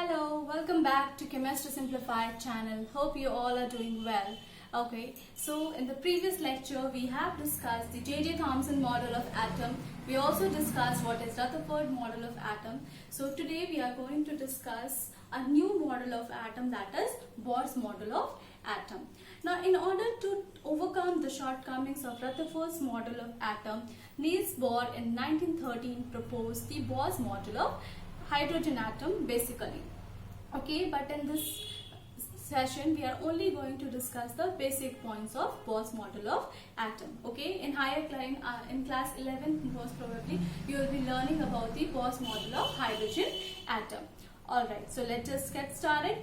Hello, welcome back to Chemistry Simplified channel. Hope you all are doing well. Okay, so in the previous lecture we have discussed the J.J. Thomson model of atom. We also discussed what is Rutherford model of atom. So today we are going to discuss a new model of atom, that is Bohr's model of atom. Now, in order to overcome the shortcomings of Rutherford's model of atom, Niels Bohr in 1913 proposed the Bohr's model of hydrogen atom basically. Okay, but in this session we are only going to discuss the basic points of Bohr's model of atom. Okay, in in class 11 most probably you will be learning about the Bohr's model of hydrogen atom. Alright, so let us get started.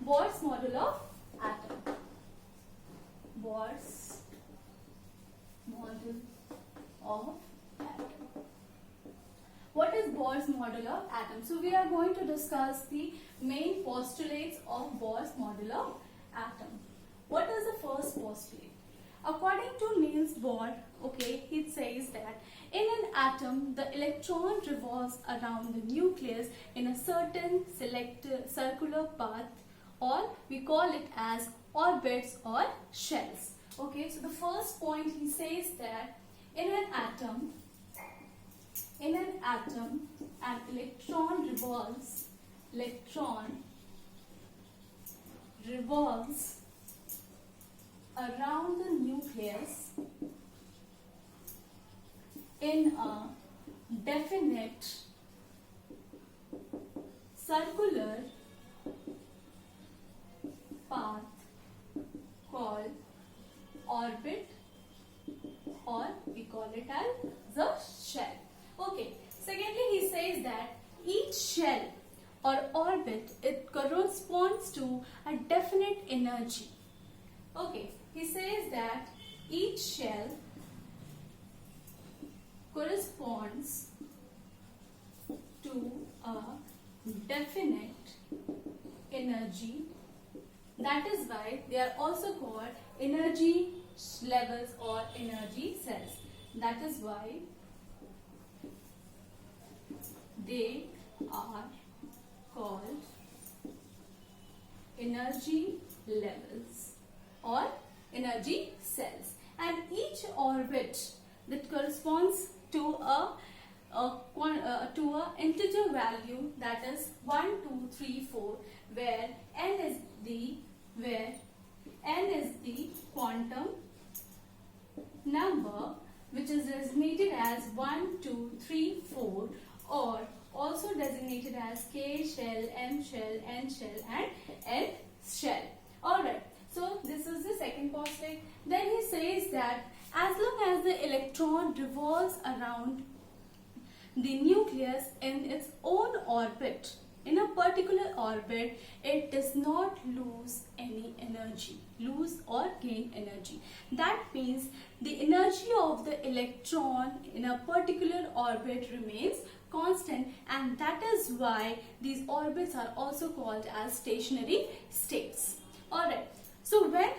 Bohr's model of atom. Bohr's model of atom. What is Bohr's model of atom? So we are going to discuss the main postulates of Bohr's model of atom. What is the first postulate? According to Niels Bohr, okay, he says that in an atom, the electron revolves around the nucleus in a certain circular path, or we call it as orbits or shells. Okay, so the first point he says that in an atom, an electron revolves around the nucleus in a definite circular path called orbit, or we call it as the shell. Okay, secondly he says that each shell or orbit, it corresponds to a definite energy. Okay, he says that each shell corresponds to a definite energy. That is why they are also called energy levels or energy cells. That is why they are called energy levels or energy cells, and each orbit that corresponds to a integer value, that is 1, 2, 3, 4, where n is the quantum number which is designated as 1, 2, 3, 4, or also designated as K shell, M shell, N shell and L shell. Alright, so this is the second postulate. Then he says that as long as the electron revolves around the nucleus in its own orbit, in a particular orbit, it does not lose any energy, lose or gain energy. That means the energy of the electron in a particular orbit remains constant, and that is why these orbits are also called as stationary states. Alright, so when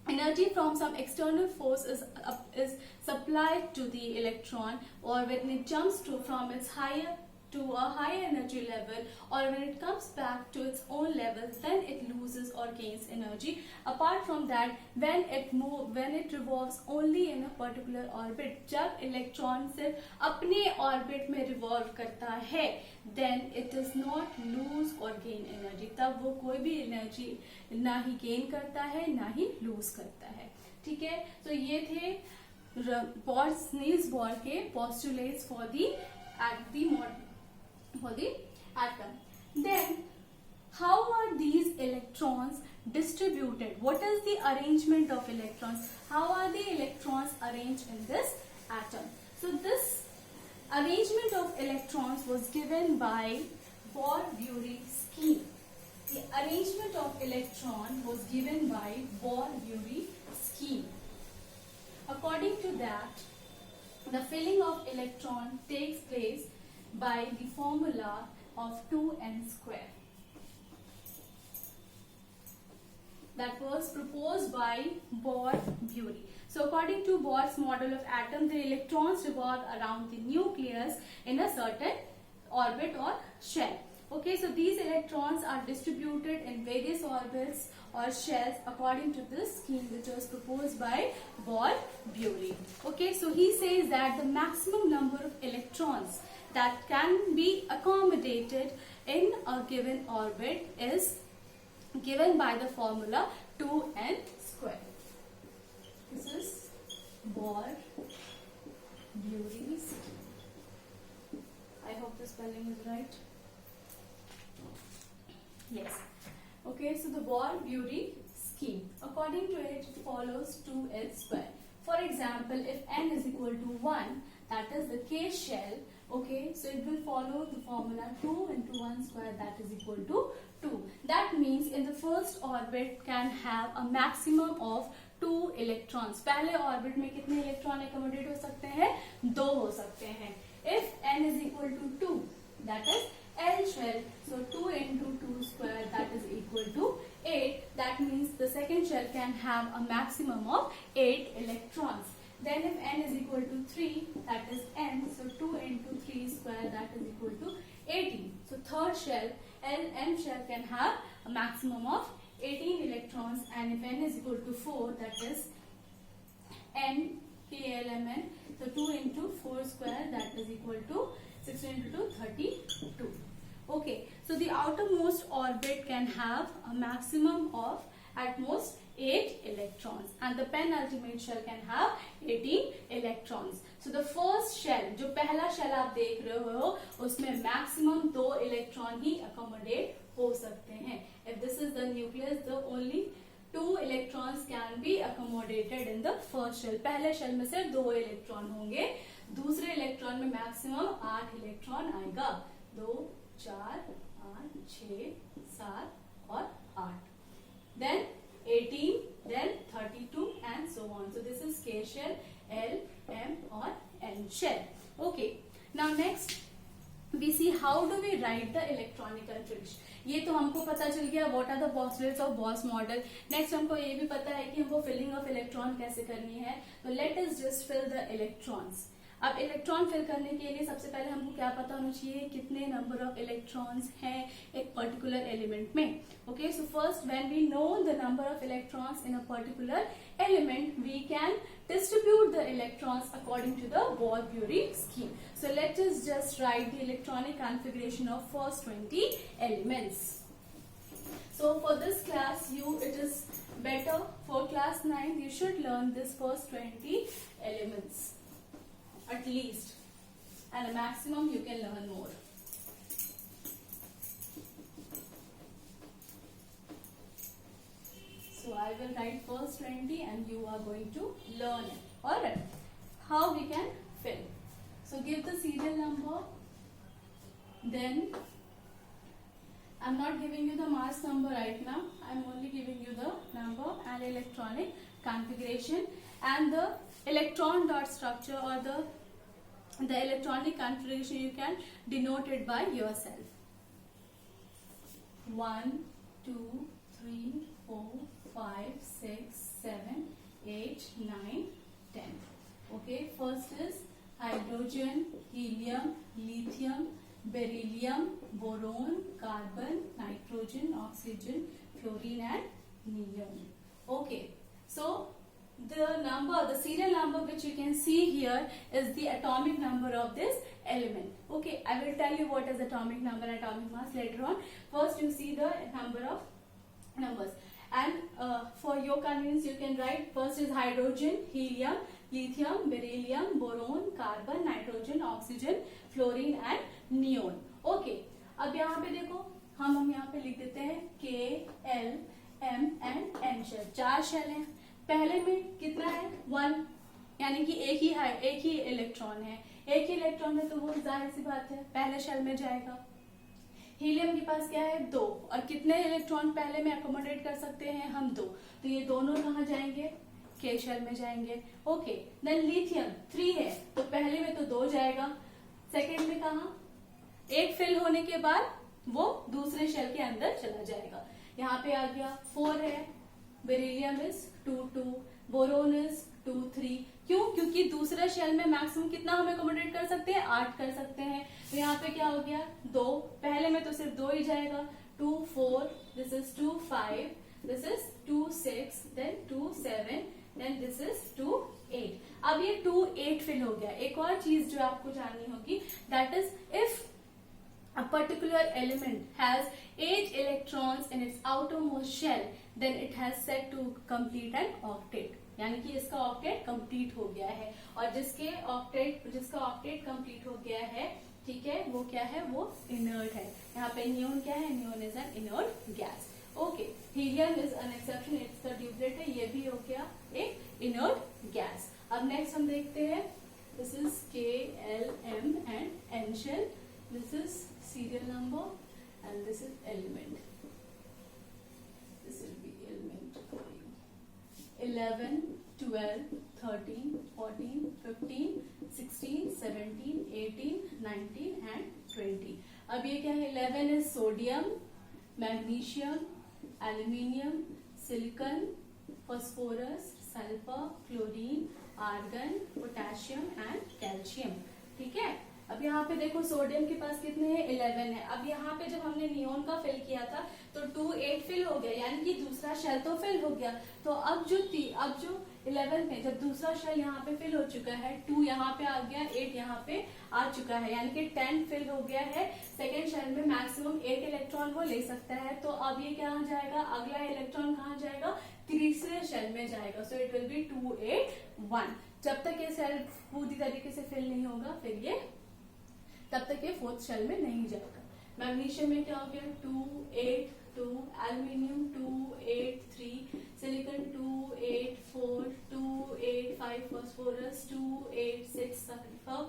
energy from some external force is supplied to the electron, or when it jumps from its higher to a higher energy level, or when it comes back to its own level, then it loses or gains energy. Apart from that, when it revolves only in a particular orbit, जब electron सिर्फ अपने orbit में revolve करता है, then it does not lose or gain energy. तब वो कोई भी energy ना ही gain करता है ना ही lose करता है. ठीक है, तो ये थे Niels Bohr के postulates for the atom. Then, how are these electrons distributed? What is the arrangement of electrons? How are the electrons arranged in this atom? So, this arrangement of electrons was given by Bohr-Bury scheme. The arrangement of electron was given by Bohr-Bury scheme. According to that, the filling of electron takes place by the formula of 2n square. That was proposed by Bohr-Bury. So according to Bohr's model of atom, the electrons revolve around the nucleus in a certain orbit or shell. Okay, so these electrons are distributed in various orbits or shells according to this scheme which was proposed by Bohr-Bury. Okay, so he says that the maximum number of electrons that can be accommodated in a given orbit is given by the formula 2n square. This is Bohr-Bury's. I hope the spelling is right. Yes. Okay, so the Bohr-Bury scheme. According to it, it follows 2n square. For example, if n is equal to 1, that is the K shell, okay, so it will follow the formula 2 into 1 square, that is equal to 2. That means in the first orbit can have a maximum of 2 electrons. पहले orbit में कितने electron accommodate हो सकते हैं? 2 हो सकते हैं. If n is equal to 2, that is L shell, so 2 into 2 square, that is equal to 8. That means the second shell can have a maximum of 8 electrons. Then if n is equal to 3, that is n, so 2 into 3 square, that is equal to 18. So third shell, M shell can have a maximum of 18 electrons, and if n is equal to 4, that is n, KLMN, so 2 into 4 square, that is equal to 16 into 2, 32. Okay, so the outermost orbit can have a maximum of at most 8 electrons, and the penultimate shell can have 18 electrons. So the first shell, जो पहला shell आप देख रहे हो, उसमें maximum 2 electron ही accommodate हो सकते हैं. If this is the nucleus, the only 2 electrons can be accommodated in the first shell. पहले shell में से 2 electron होंगे, दूसरे electron में maximum 8 electron आएगा. 2, 4, 8, 6, 7 और 8. Then 18, then 32 and so on. So this is K shell, L, M or N shell. Okay. Now next we see how do we write the electronic configuration. ये तो हमको पता चल गया what are the postulates of Bohr's model. Next हमको ये भी पता है कि हमको filling of electron कैसे करनी है. तो let us just fill the electrons. अब इलेक्ट्रॉन फिल करने के लिए सबसे पहले हमको क्या पता होना चाहिए, कितने नंबर ऑफ इलेक्ट्रॉन्स हैं एक पर्टिकुलर एलिमेंट में. Okay, so first when we know the number of electrons in a particular element, we can distribute the electrons according to the Bohr-Bury scheme. So let us just write the electronic configuration of first 20 elements. So for this class, it is better for class 9, you should learn this first 20 elements. At least, and a maximum you can learn more. So I will write first 20 and you are going to learn it. Alright, how we can fill. So give the serial number, then I'm not giving you the mass number right now, I'm only giving you the number and electronic configuration, and the electron dot structure or the electronic configuration you can denote it by yourself. 1, 2, 3, 4, 5, 6, 7, 8, 9, 10. Okay, first is hydrogen, helium, lithium, beryllium, boron, carbon, nitrogen, oxygen, fluorine and neon. Okay, so the serial number which you can see here is the atomic number of this element. Okay, I will tell you what is atomic number and atomic mass later on. First you see the number of numbers, and for your convenience you can write first is hydrogen, helium, lithium, beryllium, boron, carbon, nitrogen, oxygen, fluorine and neon. Okay, अब यहाँ पे देखो हम यहाँ पे लिख देते हैं K, L, M and N shell. 4 shell हैं. पहले में कितना है 1, यानी कि एक ही इलेक्ट्रॉन है. एक ही इलेक्ट्रॉन है तो वो जाहिर सी बात है पहले शेल में जाएगा. हीलियम के पास क्या है 2, और कितने इलेक्ट्रॉन पहले में अकोमोडेट कर सकते हैं हम 2, तो ये दोनों कहाँ जाएंगे के शेल में जाएंगे. ओके, देन लिथियम 3 है तो पहले में तो 2 जाएगा, सेकेंड में कहाँ, एक फिल होने के बाद वो दूसरे शेल के अंदर चला जाएगा. यहाँ पे आ गया 4 है, बेरिलियम इज 2, 2, बोरोन इज 2, 3, क्यों? क्योंकि दूसरे शेल में मैक्सिमम कितना हम एकोमोडेट कर सकते हैं? 8 कर सकते हैं। तो यहाँ पे क्या हो गया? 2, पहले में तो सिर्फ 2 ही जाएगा। 2 4, this is 2 5, this is 2 6, then 2 7, then this is 2 8। अब ये 2 8 फिल हो गया। एक और चीज जो आपको जाननी होगी, that is if a particular element has 8 electrons in its outermost shell, then it has set to complete an octet, यानी कि इसका ऑक्टेट कंप्लीट हो गया है। और जिसका ऑक्टेट कंप्लीट हो गया है, ठीक है, वो क्या है? वो इनर्ट है। यहाँ पे नियोन क्या है? Neon is an inert gas. Okay, helium is an exception, it's the duplet है, ये भी हो गया एक इनर्ट गैस। अब नेक्स्ट हम देखते हैं, this is KLM and N shell, this is serial number and this is element. This will be element for you. 11, 12, 13, 14, 15, 16, 17, 18, 19 and 20. अब ये क्या है? 11 is sodium, magnesium, aluminium, silicon, phosphorus, sulfur, chlorine, argon, potassium and calcium. ठीक है। अब यहाँ पे देखो सोडियम के पास कितने हैं? 11 है। अब यहाँ पे जब हमने नियोन का फिल किया था तो 2 8 फिल हो गया, यानी कि दूसरा शेल तो फिल हो गया। तो अब जो 11 में जब दूसरा शेल यहाँ पे फिल हो चुका है, 2 यहाँ पे आ गया, 8 यहाँ पे आ चुका है, यानी कि 10 फिल हो गया है। सेकेंड शेल में मैक्सिमम 8 इलेक्ट्रॉन वो ले सकता है। तो अब ये कहाँ जाएगा? अगला इलेक्ट्रॉन कहाँ जाएगा? तीसरे शेल में जाएगा। सो इट विल बी 2 8 1। जब तक ये शेल पूरी तरीके से फिल नहीं होगा, फिर ये तब तक ये फोर्थ शेल में नहीं जाएगा। मैग्नीशियम में क्या हो गया? 2 8 2, aluminium 2 8 3, silicon 2 8 4, 2 8 5, phosphorus 2 8 6, sulphur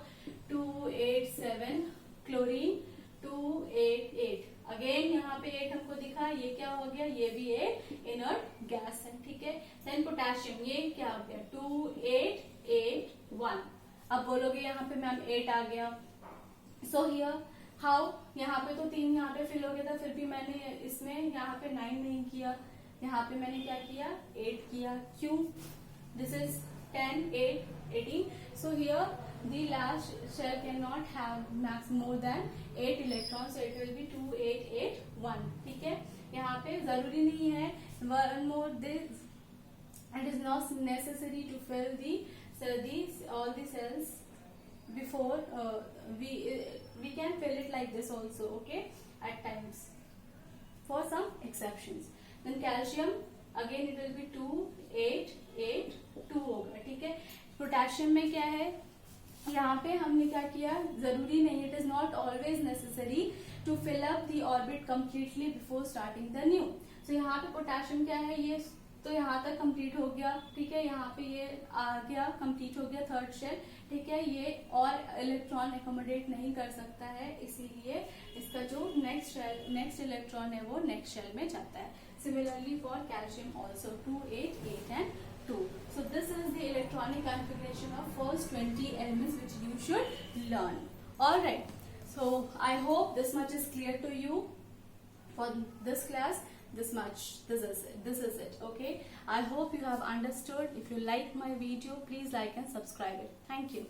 2 8 7, chlorine 2 8 8। Again यहाँ पे 8 हमको दिखा, ये क्या हो गया? ये भी एक इनर्ट गैस है, ठीक है। देन पोटेशियम, ये क्या हो गया? 2 8 8 1। अब बोलोगे यहाँ पे मैम 8 आ गया, सो हियर हाउ? यहाँ पे तो 3 यहाँ पे फिल हो गया था, फिर भी मैंने इसमें यहाँ पे 9 नहीं किया, यहाँ पे मैंने क्या किया? 8 किया। क्यों? This is 10 8 18। So here the last shell can not have max more than 8 electron, so it will be 2 8 8 1। ठीक है, यहाँ पे जरूरी नहीं है one more this, it is not necessary to fill all the cells before we can fill it like this also, okay, at times for some exceptions. Then calcium again it will be 2 8 8 2 होगा, ठीक है। Potassium में क्या है? यहाँ पे हमने क्या किया? जरूरी नहीं, it is not always necessary to fill up the orbit completely before starting the new. So यहाँ पे पोटेशियम क्या है? ये तो यहाँ तक कंप्लीट हो गया, ठीक है, यहाँ पे ये आ गया, कंप्लीट हो गया थर्ड शेल, ठीक है। ये और इलेक्ट्रॉन एकोमोडेट नहीं कर सकता है, इसीलिए इसका जो नेक्स्ट इलेक्ट्रॉन है वो नेक्स्ट शेल में जाता है। Similarly for calcium also 2 8 8 and 2। So this is the electronic configuration of first 20 elements which you should learn. Alright, so I hope this much is clear to you for this class. This much, this is it, okay. I hope you have understood. If you like my video, please like and subscribe it. Thank you.